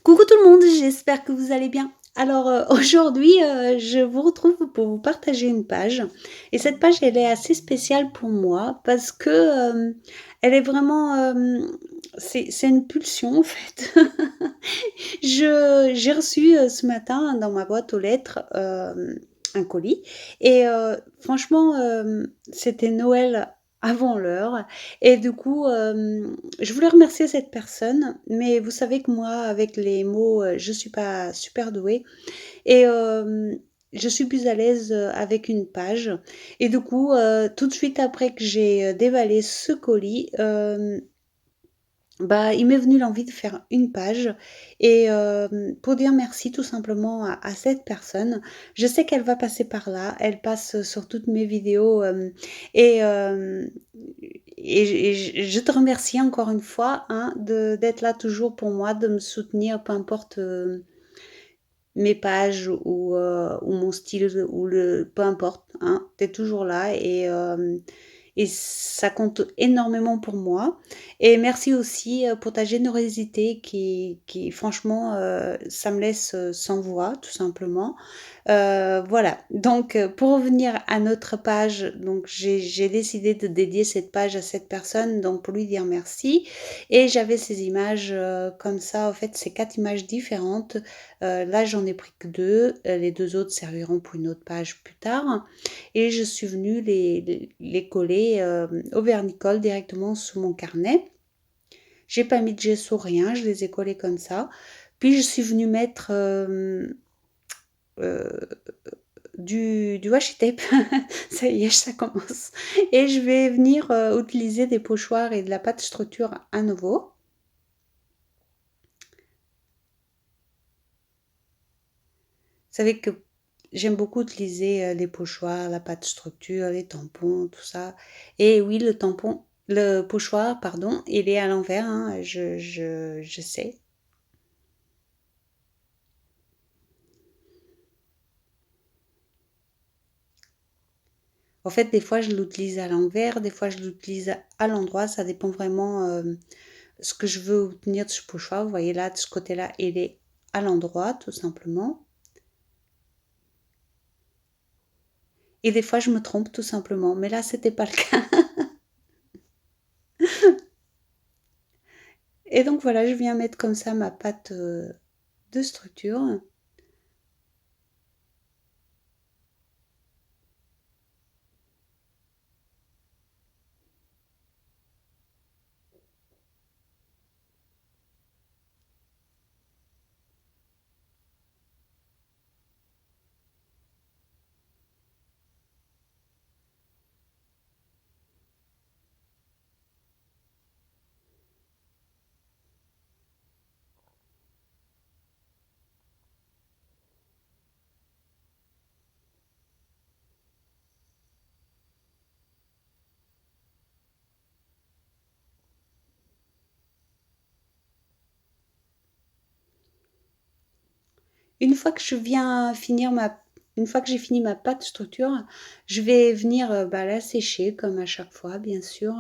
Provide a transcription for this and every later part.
Coucou tout le monde, j'espère que vous allez bien. Alors aujourd'hui, je vous retrouve pour vous partager une page et cette page, elle est assez spéciale pour moi parce que, elle est vraiment, c'est une pulsion en fait. Je j'ai reçu, ce matin dans ma boîte aux lettres, un colis et franchement, c'était Noël avant l'heure et du coup, je voulais remercier cette personne, mais vous savez que moi, avec les mots, je suis pas super douée et je suis plus à l'aise, avec une page et du coup, tout de suite après que j'ai, déballé ce colis, bah, il m'est venu l'envie de faire une page et pour dire merci tout simplement à cette personne. Je sais qu'elle va passer par là, elle passe sur toutes mes vidéos, et hem je te remercie encore une fois, hein, de d'être là toujours pour moi, de me soutenir, peu importe, mes pages ou mon style ou le peu importe, hein, tu es toujours là et ça compte énormément pour moi et merci aussi, pour ta générosité qui franchement, ça me laisse, sans voix tout simplement. Voilà, donc pour revenir à notre page, donc j'ai décidé de dédier cette page à cette personne, donc pour lui dire merci et j'avais ces images, comme ça, en fait, c'est 4 images différentes. Là, j'en ai pris que 2. Les 2 autres serviront pour une autre page plus tard et je suis venue les coller, au vernicole directement sous mon carnet. J'ai pas mis de gesso, rien, je les ai collés comme ça. Puis je suis venue mettre, heu du washi tape. Ça y est, ça commence et je vais venir, utiliser des pochoirs et de la pâte structure à nouveau. Vous savez que j'aime beaucoup utiliser, les pochoirs, la pâte structure, les tampons, tout ça et oui, le pochoir, pardon, il est à l'envers, hein, je sais. En fait, des fois, je l'utilise à l'envers, des fois, je l'utilise à l'endroit, ça dépend vraiment, ce que je veux obtenir de ce pochoir. Vous voyez là, de ce côté-là, il est à l'endroit, tout simplement. Et des fois, je me trompe tout simplement, mais là, c'était pas le cas. Et donc voilà, je viens mettre comme ça ma pâte, de structure. Une fois que je viens finir ma une fois que j'ai fini ma pâte structure, je vais venir, bah, la sécher comme à chaque fois, bien sûr.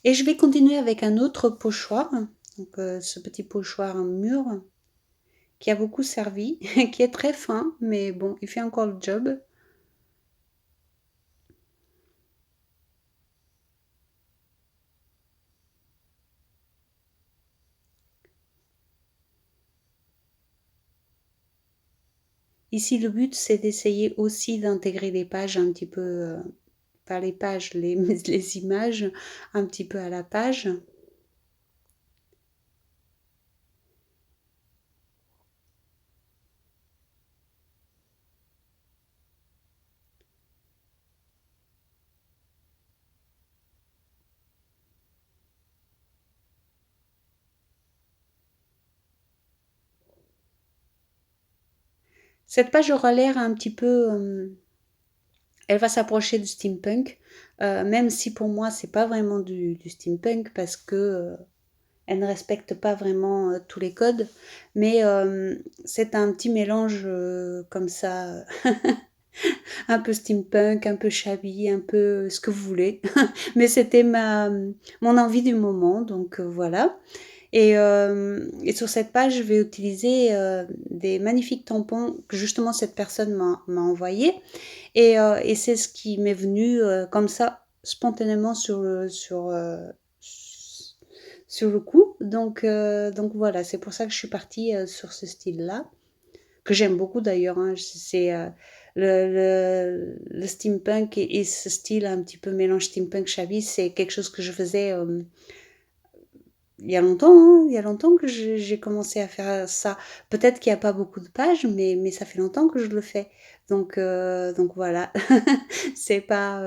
Et je vais continuer avec un autre pochoir, donc ce petit pochoir mûr qui a beaucoup servi, qui est très fin, mais bon, il fait encore le job. Ici, le but, c'est d'essayer aussi d'intégrer les pages un petit peu, pas les pages, les images un petit peu à la page. Cette page aura l'air un petit peu, elle va s'approcher du steampunk, même si pour moi c'est pas vraiment du steampunk parce que, elle ne respecte pas vraiment, tous les codes, mais c'est un petit mélange, comme ça, un peu steampunk, un peu shabby, un peu ce que vous voulez. Mais c'était mon envie du moment, donc voilà. Et sur cette page, je vais utiliser, des magnifiques tampons que justement cette personne m'a envoyés. Et c'est ce qui m'est venu, comme ça, spontanément sur le coup. Donc voilà, c'est pour ça que je suis partie, sur ce style-là, que j'aime beaucoup d'ailleurs, hein. C'est, le steampunk et ce style un petit peu mélange steampunk shabby, c'est quelque chose que je faisais, il y a longtemps, hein. Il y a longtemps que j'ai commencé à faire ça. Peut-être qu'il y a pas beaucoup de pages, mais ça fait longtemps que je le fais. Donc voilà. C'est pas,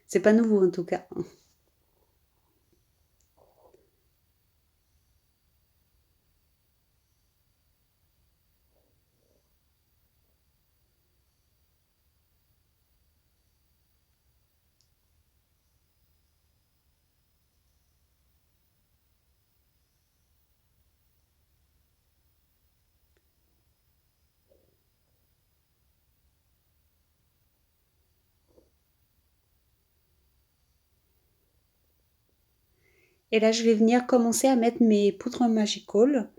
c'est pas nouveau en tout cas. Et là, je vais venir commencer à mettre mes poudres Magical,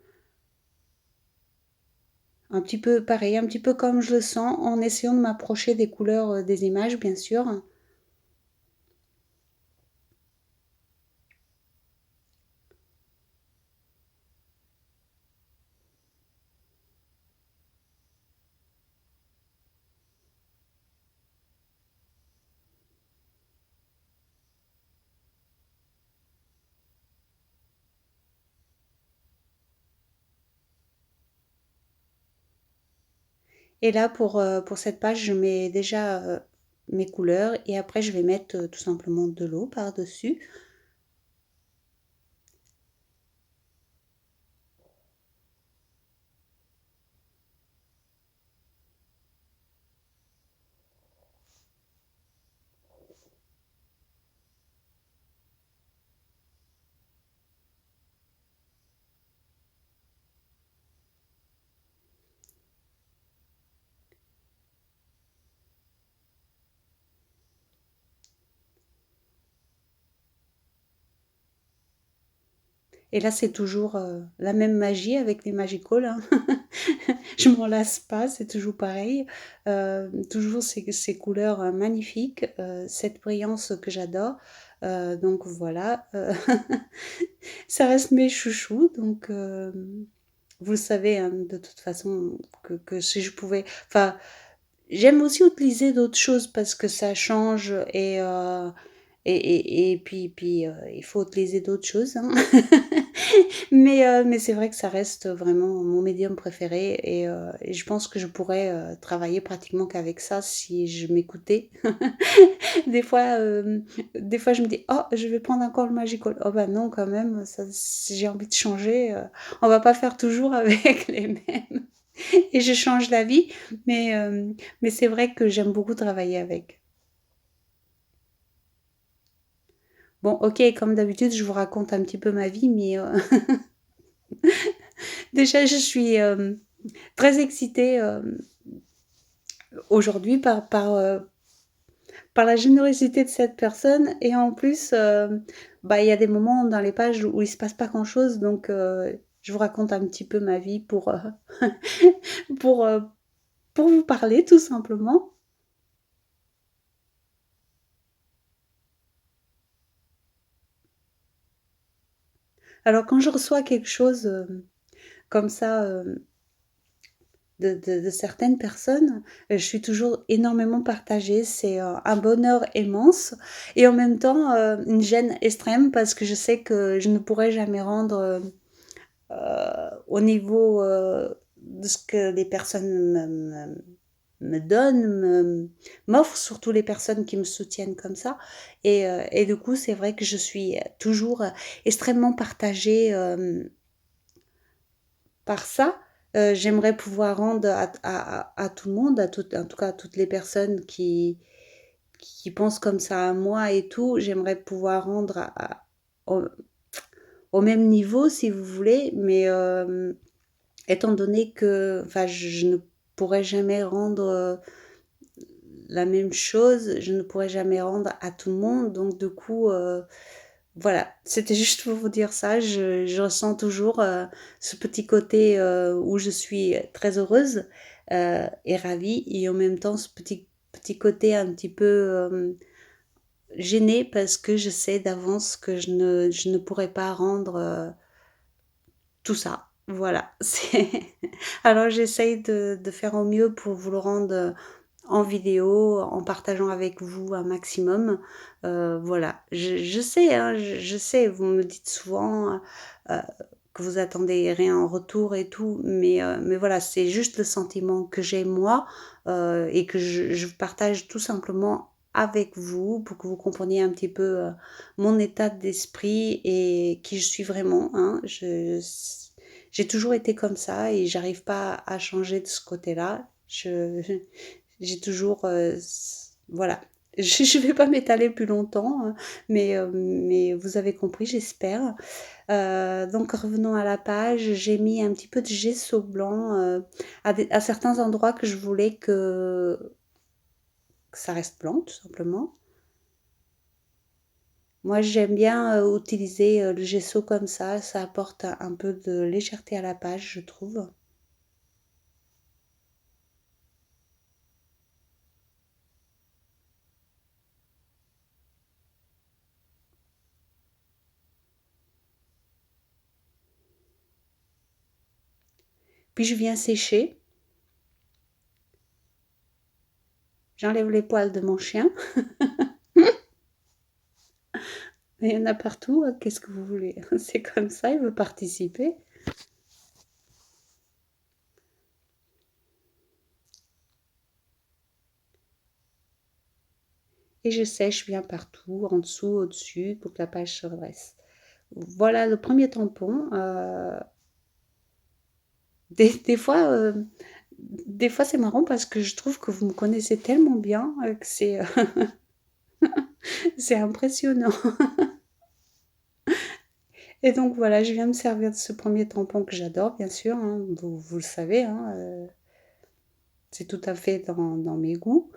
un petit peu pareil, un petit peu comme je le sens, en essayant de m'approcher des couleurs, des images, bien sûr. Et là, pour cette page, je mets déjà, mes couleurs et après je vais mettre, tout simplement de l'eau par-dessus. Et là, c'est toujours, la même magie avec les Magical, hein. Je m'en lasse pas, c'est toujours pareil. Toujours ces couleurs, magnifiques, cette brillance que j'adore. Donc voilà, ça reste mes chouchous, donc vous le savez, hein, de toute façon que si je pouvais enfin, j'aime aussi utiliser d'autres choses parce que ça change et puis, il faut utiliser d'autres choses, hein. Mais c'est vrai que ça reste vraiment mon médium préféré et je pense que je pourrais, travailler pratiquement qu'avec ça si je m'écoutais. Des fois, des fois je me dis: «Oh, je vais prendre encore le Magical. Oh bah non quand même, ça si j'ai envie de changer, on va pas faire toujours avec les mêmes» et je change d'avis, mais c'est vrai que j'aime beaucoup travailler avec. Bon OK, comme d'habitude, je vous raconte un petit peu ma vie, mais déjà je suis, très excitée, aujourd'hui par la générosité de cette personne et en plus, bah, il y a des moments dans les pages où il se passe pas grand-chose donc je vous raconte un petit peu ma vie pour, heu, pour vous parler tout simplement. Alors quand je reçois quelque chose, comme ça, de certaines personnes, je suis toujours énormément partagée. C'est, un bonheur immense et en même temps, une gêne extrême parce que je sais que je ne pourrai jamais rendre, au niveau, de ce que les personnes me donnent, m'offrent, surtout les personnes qui me soutiennent comme ça et du coup, c'est vrai que je suis, toujours, extrêmement partagée, par ça. J'aimerais pouvoir rendre à tout le monde, à toutes en tout cas à toutes les personnes qui pensent comme ça à moi et tout, j'aimerais pouvoir rendre au au même niveau si vous voulez, mais étant donné que enfin je ne pourrais jamais rendre, la même chose, je ne pourrais jamais rendre à tout le monde, donc du coup, voilà, c'était juste pour vous dire ça. Je ressens toujours, ce petit côté, où je suis très heureuse, et ravie et en même temps ce petit côté un petit peu, gênée parce que je sais d'avance que je ne pourrais pas rendre, tout ça. Voilà, c'est alors j'essaye de faire au mieux pour vous le rendre, en vidéo, en partageant avec vous un maximum. Voilà, je sais, hein, je sais, vous me dites souvent, heu, que vous attendez rien en retour et tout, mais voilà, c'est juste le sentiment que j'ai moi, et que je partage tout simplement avec vous pour que vous compreniez un petit peu, mon état d'esprit et qui je suis vraiment, hein. J'ai toujours été comme ça et j'arrive pas à changer de ce côté-là. J'ai toujours, voilà. Je vais pas m'étaler plus longtemps, mais vous avez compris, j'espère. Donc revenons à la page. J'ai mis un petit peu de gesso blanc, à certains endroits que je voulais que ça reste blanc, tout simplement. Moi, j'aime bien, utiliser, le gesso comme ça apporte un peu de légèreté à la page, je trouve. Puis je viens sécher, j'enlève les poils de mon chien. Il y en a partout, qu'est-ce que vous voulez? C'est comme ça, il veut participer. Et je sèche bien partout, en dessous, au-dessus, pour que la page se redresse. Voilà le premier tampon. Des fois, des fois c'est marrant parce que je trouve que vous me connaissez tellement bien, que c'est, c'est impressionnant. Et donc voilà, je viens me servir de ce premier tampon que j'adore, bien sûr, hein, vous le savez, hein, c'est tout à fait dans mes goûts.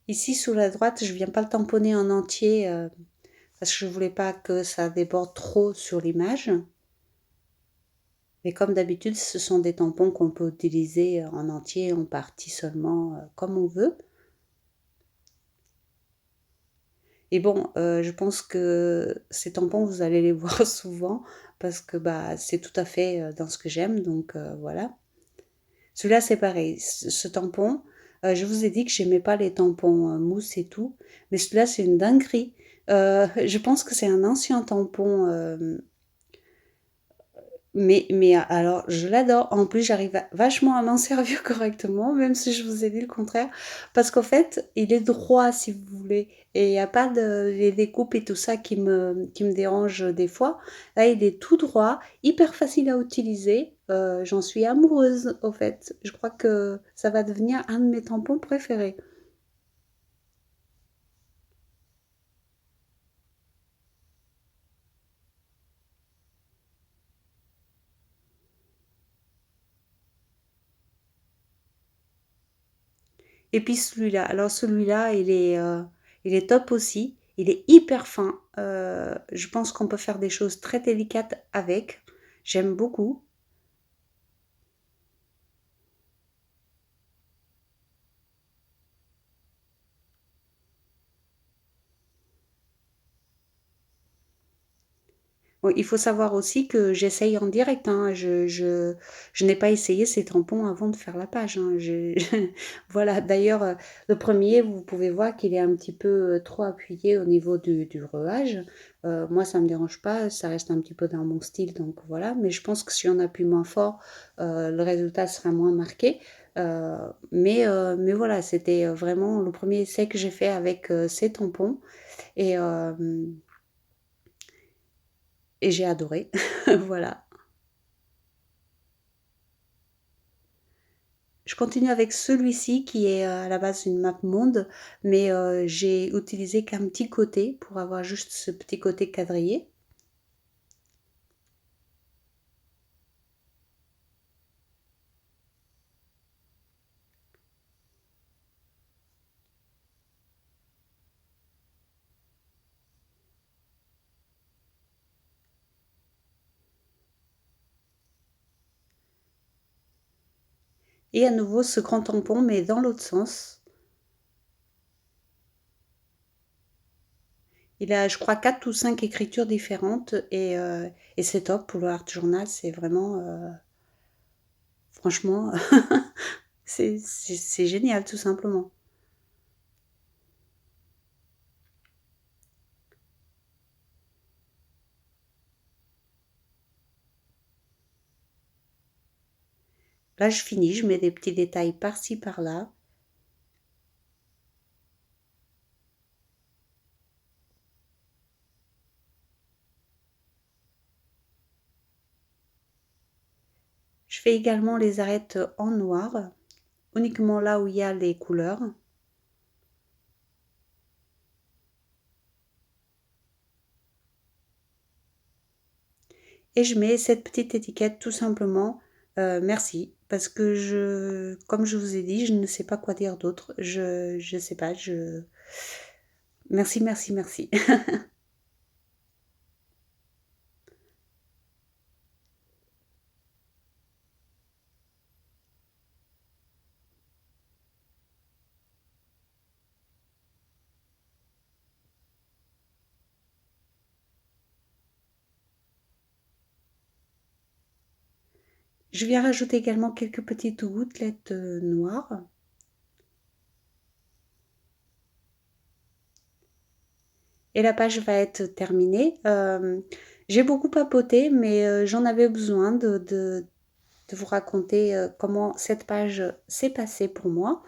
Ici, sous la droite, je viens pas le tamponner en entier, parce que je voulais pas que ça déborde trop sur l'image. Mais comme d'habitude, ce sont des tampons qu'on peut utiliser en entier, en partie seulement, comme on veut. Et bon, je pense que ces tampons, vous allez les voir souvent parce que, bah, c'est tout à fait, dans ce que j'aime donc voilà. Celui-là, c'est pareil, ce tampon, je vous ai dit que j'aimais pas les tampons, mousse et tout, mais celui-là, c'est une dinguerie. Je pense que c'est un ancien tampon, mais alors je l'adore. En plus, j'arrive vachement à m'en servir correctement, même si je vous ai dit le contraire. Parce qu'en fait, il est droit, si vous voulez. Et il n'y a pas les découpes et tout ça qui me dérange des fois. Là, il est tout droit, hyper facile à utiliser. J'en suis amoureuse, au fait. Je crois que ça va devenir un de mes tampons préférés. Et puis celui-là, alors celui-là, il est top aussi. Il est hyper fin. Je pense qu'on peut faire des choses très délicates avec. J'aime beaucoup. Bon, il faut savoir aussi que j'essaye en direct, hein. Je n'ai pas essayé ces tampons avant de faire la page, hein. Voilà, d'ailleurs, le premier, vous pouvez voir qu'il est un petit peu trop appuyé au niveau du rouage. Moi, ça me dérange pas, ça reste un petit peu dans mon style, donc voilà. Mais je pense que si on appuie moins fort, le résultat sera moins marqué. Mais voilà, c'était, vraiment le premier essai que j'ai fait avec, ces tampons et hem et j'ai adoré. Voilà. Je continue avec celui-ci qui est, à la base une map monde, mais j'ai utilisé qu'un petit côté pour avoir juste ce petit côté quadrillé. Et à nouveau ce grand tampon, mais dans l'autre sens. Il a, je crois, 4 ou 5 écritures différentes et c'est top pour le art journal. C'est vraiment, franchement, c'est génial, tout simplement. Là, je finis, je mets des petits détails par-ci, par-là. Je fais également les arêtes en noir, uniquement là où il y a les couleurs. Et je mets cette petite étiquette tout simplement, merci, parce que comme je vous ai dit, je ne sais pas quoi dire d'autre. Je sais pas, merci, merci, merci. Je viens rajouter également quelques petites gouttelettes noires. Et la page va être terminée. J'ai beaucoup papoté, mais j'en avais besoin de vous raconter comment cette page s'est passée pour moi.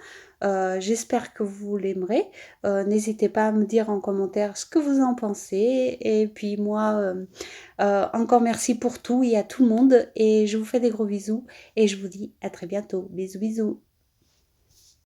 J'espère que vous l'aimerez. N'hésitez pas à me dire en commentaire ce que vous en pensez. Et puis moi, encore merci pour tout et à tout le monde. Et je vous fais des gros bisous. Et je vous dis à très bientôt. Bisous, bisous.